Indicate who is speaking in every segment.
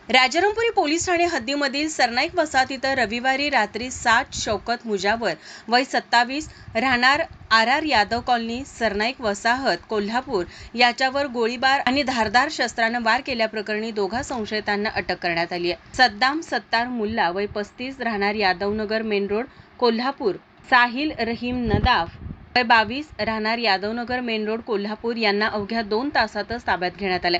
Speaker 1: Rajarampuri police Thane हद्दीमधील Sarnaik वसाहतीत रविवारी रात्री 7 शौकत मुजावर वय 27 राहणार आर यादव कॉलनी सरनाईक वसाहत कोल्हापूर याच्यावर गोळीबार आणि धारदार शस्त्रानं वार केल्याप्रकरणी दोघा संशयितांना अटक करण्यात आली आहे। सद्दाम सत्तार मुल्ला वय 35 राहणार यादवनगर मेन रोड कोल्हापूर, साहिल रहीम नदाफ वय 22 राहणार यादवनगर मेन रोड कोल्हापूर यांना अवघ्या 2 तासातच ताब्यात घेण्यात आले।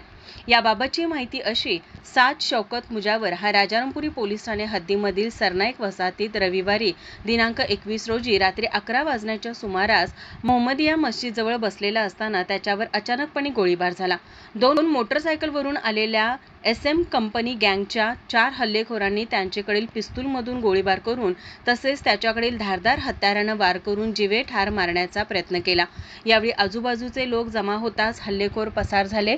Speaker 1: याबाबतची माहिती अशी, 7 शौकत मुजावर हा राजारामपुरी पोलीस ठाणे हद्दीमधील सरनाईक वसाहतीत रविवारी दिनांक 21 रोजी रात्री 11 वाजण्याच्या सुमारास मोहम्मदिया मस्जिदजवळ बसलेला असताना त्याच्यावर अचानकपणे गोळीबार झाला। 2 मोटरसायकलवरून आलेल्या SM कंपनी गँगच्या 4 हल्लेखोरांनी त्यांच्याकडील पिस्तूलमधून गोळीबार करून तसेच त्याच्याकडील धारदार हत्यारानं वार करून जीवे ठार मारण्याचा प्रयत्न केला। यावेळी आजूबाजूचे लोक जमा होताच हल्लेखोर पसार झाले।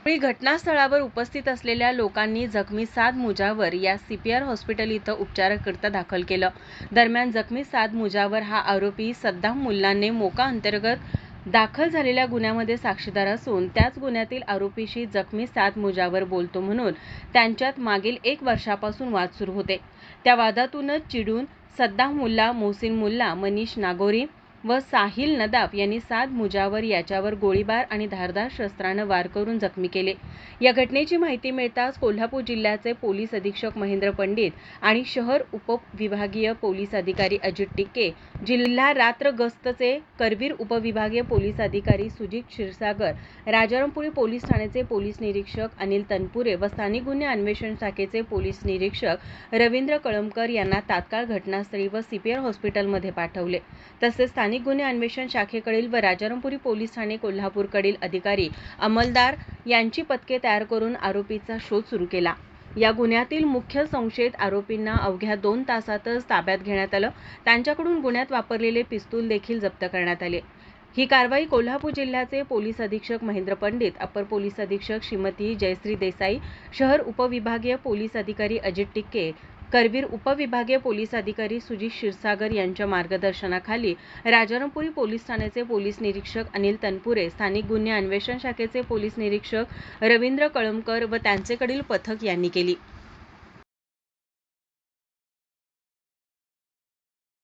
Speaker 1: घटनास्थळावर उपस्थित असलेल्या लोकांनी जखमी साद मुजावर या CPR हॉस्पिटल इथं उपचाराकरिता दाखल केलं। दरम्यान जखमी साद मुजावर हा आरोपी सद्दाम मुल्लाने मोका अंतर्गत दाखल झालेल्या गुन्ह्यामध्ये साक्षीदार असून त्याच गुन्ह्यातील आरोपीशी जखमी साद मुजावर बोलतो म्हणून त्यांच्यात मागील 1 वर्षापासून वाद सुरू होते। त्या वादातूनच चिडून सद्दाम मुल्ला, मोहसिन मुल्ला, मनीष नागोरी व साहिल नदाफ यांनी साद मुजावर याच्यावर गोळीबार आणि धारदार शस्त्रानं वार करून जखमी केले। या घटनेची माहिती मिळताच कोल्हापूर जिल्ह्याचे पोलीस अधीक्षक महेंद्र पंडित आणि शहर उपविभागीय पोलीस अधिकारी अजित टिक्के, जिल्हा रात्र गस्तचे करवीर उपविभागीय पोलीस अधिकारी सुजित क्षीरसागर, राजारामपुरी पोलीस ठाण्याचे पोलीस निरीक्षक अनिल तनपुरे व स्थानिक गुन्हे अन्वेषण शाखेचे पोलीस निरीक्षक रवींद्र कळमकर यांना तात्काळ घटनास्थळी व CPR हॉस्पिटलमध्ये पाठवले। तसेच स्थानिक गुन्हे अन्वेषण शाखेकडील व राजारामपुरी पोलीस ठाणे कोल्हापूरकडील अधिकारी अंमलदार यांची पथके तयार करून आरोपीचा शोध सुरू केला। या गुन्ह्यातील मुख्य संशयित आरोपींना अवघ्या 2 तासातच ताब्यात घेण्यात आलं। त्यांच्याकडून गुन्ह्यात वापरलेले पिस्तूल देखील जप्त करण्यात आले। ही कारवाई कोल्हापूर जिल्ह्याचे पोलीस अधीक्षक महेंद्र पंडित, अपर पोलीस अधीक्षक श्रीमती जयश्री देसाई, शहर उपविभागीय पोलीस अधिकारी अजित टिक्के, करवीर उपविभागीय पोलीस अधिकारी सुजित क्षीरसागर यांच्या मार्गदर्शनाखाली राजारामपुरी पोलीस ठाण्याचे पोलीस निरीक्षक अनिल तनपुरे, स्थानिक गुन्हे अन्वेषण शाखेचे पोलीस निरीक्षक रवींद्र कळमकर व त्यांचेकडील पथक यांनी केली।